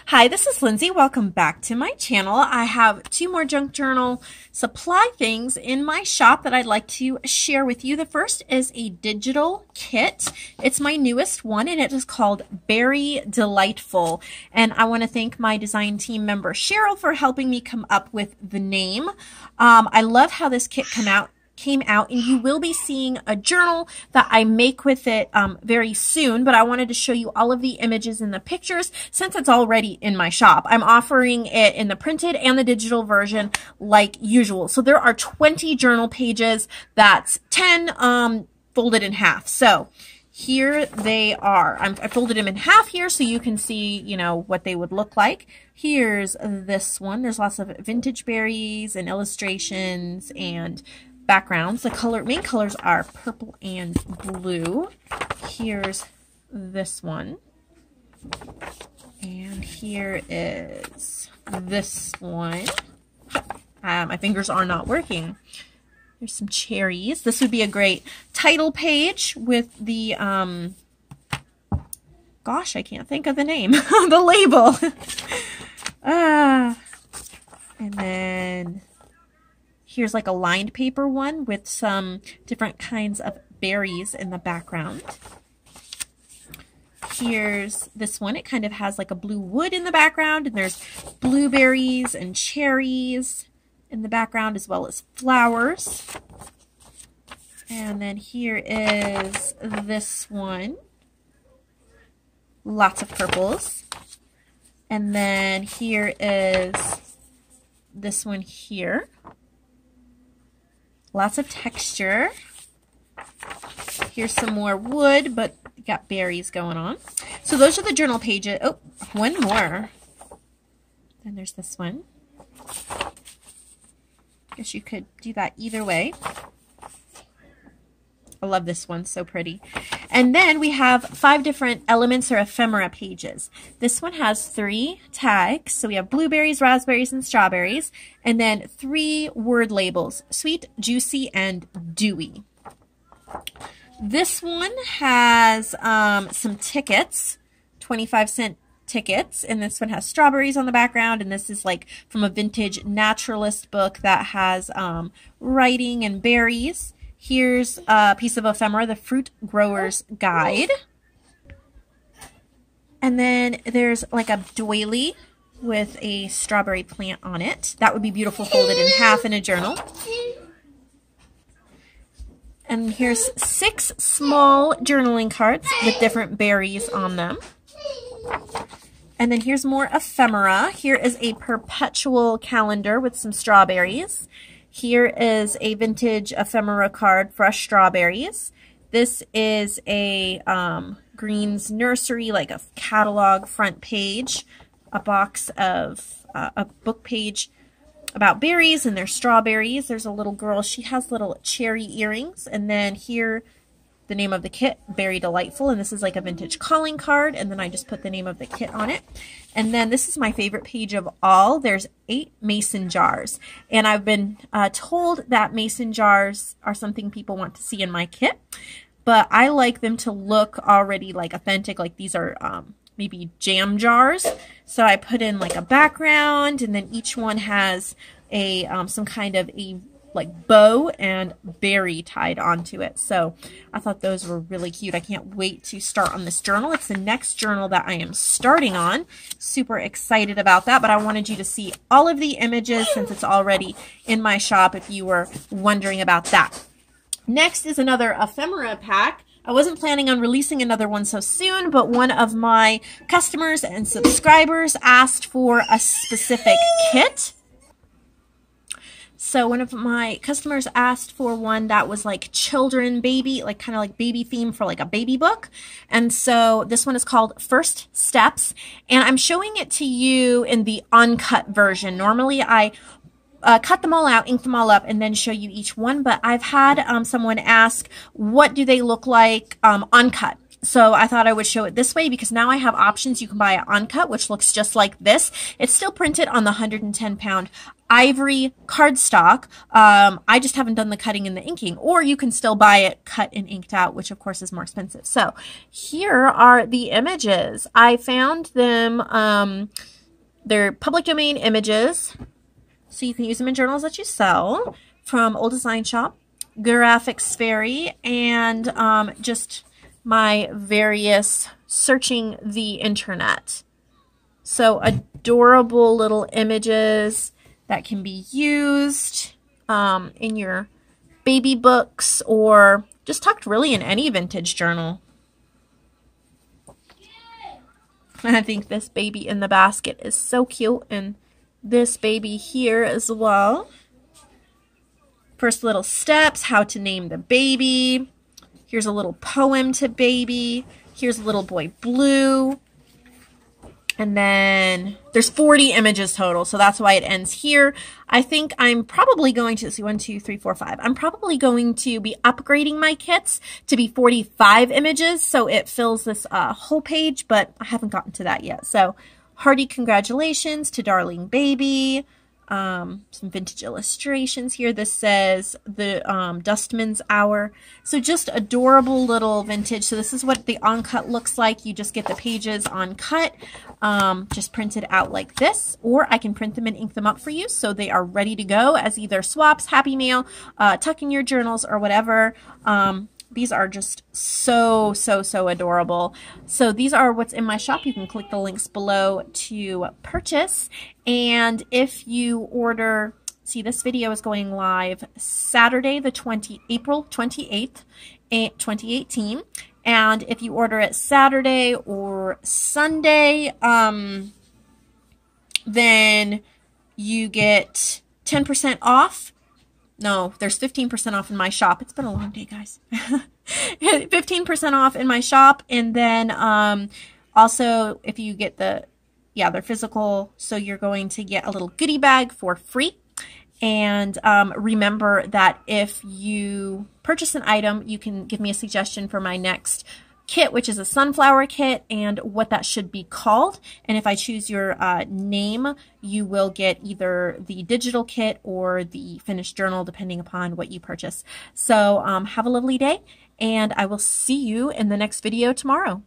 Hi, this is Lindsay. Welcome back to my channel. I have two more junk journal supply things in my shop that I'd like to share with you. The first is a digital kit. It's my newest one and it is called Berry Delightful. And I want to thank my design team member Cheryl for helping me come up with the name. I love how this kit came out, and you will be seeing a journal that I make with it very soon, but I wanted to show you all of the images and the pictures since it's already in my shop. I'm offering it in the printed and the digital version like usual. So there are 20 journal pages. That's 10 folded in half. So here they are. I folded them in half here so you can see, you know, what they would look like. Here's this one. There's lots of vintage berries and illustrations and backgrounds. The main colors are purple and blue. Here's this one. And here is this one. My fingers are not working. There's some cherries. This would be a great title page with the, gosh, I can't think of the name, the label. And then here's like a lined paper one with some different kinds of berries in the background. Here's this one. It kind of has like a blue wood in the background, and there's blueberries and cherries in the background as well as flowers. And then here is this one. Lots of purples. And then here is this one here. Lots of texture. Here's some more wood, but you got berries going on. So those are the journal pages. Oh, one more. Then there's this one. Guess you could do that either way. I love this one, so pretty. And then we have 5 different elements or ephemera pages. This one has 3 tags. So we have blueberries, raspberries, and strawberries. And then 3 word labels, sweet, juicy, and dewy. This one has some tickets, 25-cent tickets. And this one has strawberries on the background. And this is like from a vintage naturalist book that has writing and berries. Here's a piece of ephemera, the Fruit Grower's Guide. And then there's like a doily with a strawberry plant on it. That would be beautiful folded in half in a journal. And here's 6 small journaling cards with different berries on them. And then here's more ephemera. Here is a perpetual calendar with some strawberries. Here is a vintage ephemera card, fresh strawberries. This is a Green's Nursery, like a catalog front page, a box of a book page about berries and their strawberries. There's a little girl. She has little cherry earrings. And then here, the name of the kit, Berry Delightful. And this is like a vintage calling card. And then I just put the name of the kit on it. And then this is my favorite page of all. There's 8 mason jars. And I've been told that mason jars are something people want to see in my kit. But I like them to look already like authentic, like these are maybe jam jars. So I put in like a background, and then each one has a some kind of a like bow and berry tied onto it. So I thought those were really cute. I can't wait to start on this journal. It's the next journal that I am starting on. Super excited about that, but I wanted you to see all of the images since it's already in my shop if you were wondering about that. Next is another ephemera pack. I wasn't planning on releasing another one so soon, but one of my customers and subscribers asked for a specific kit. So one of my customers asked for one that was like children baby, like kind of like baby theme for like a baby book. And so this one is called First Steps. And I'm showing it to you in the uncut version. Normally I cut them all out, ink them all up, and then show you each one. But I've had someone ask, what do they look like uncut? So I thought I would show it this way because now I have options. You can buy it uncut, which looks just like this. It's still printed on the 110-pound ivory cardstock. I just haven't done the cutting and the inking, or you can still buy it cut and inked out, which of course is more expensive. So here are the images. I found them, they're public domain images, so you can use them in journals that you sell, from Old Design Shop, Graphics Fairy, and just my various searching the internet. So adorable little images that can be used in your baby books or just tucked really in any vintage journal. I think this baby in the basket is so cute, and this baby here as well. First little steps, how to name the baby. Here's a little poem to baby. Here's little boy blue. And then there's 40 images total, so that's why it ends here. I think I'm probably going to, see 1, 2, 3, 4, 5. I'm probably going to be upgrading my kits to be 45 images, so it fills this whole page, but I haven't gotten to that yet. So hearty congratulations to Darling Baby. Some vintage illustrations here. This says the Dustman's Hour. So just adorable little vintage. So this is what the uncut looks like. You just get the pages uncut, just printed out like this, or I can print them and ink them up for you so they are ready to go as either swaps, Happy Mail, tuck in your journals, or whatever. These are just so, so, so adorable. So these are what's in my shop. You can click the links below to purchase. And if you order, see, this video is going live Saturday, April 28th, 2018. And if you order it Saturday or Sunday, then you get 10% off. No, there's 15% off in my shop. It's been a long day, guys. 15% off in my shop. And then also, if you get the, they're physical, so you're going to get a little goodie bag for free. And remember that if you purchase an item, you can give me a suggestion for my next kit, which is a sunflower kit, and what that should be called. And if I choose your name, you will get either the digital kit or the finished journal, depending upon what you purchase. So have a lovely day, and I will see you in the next video tomorrow.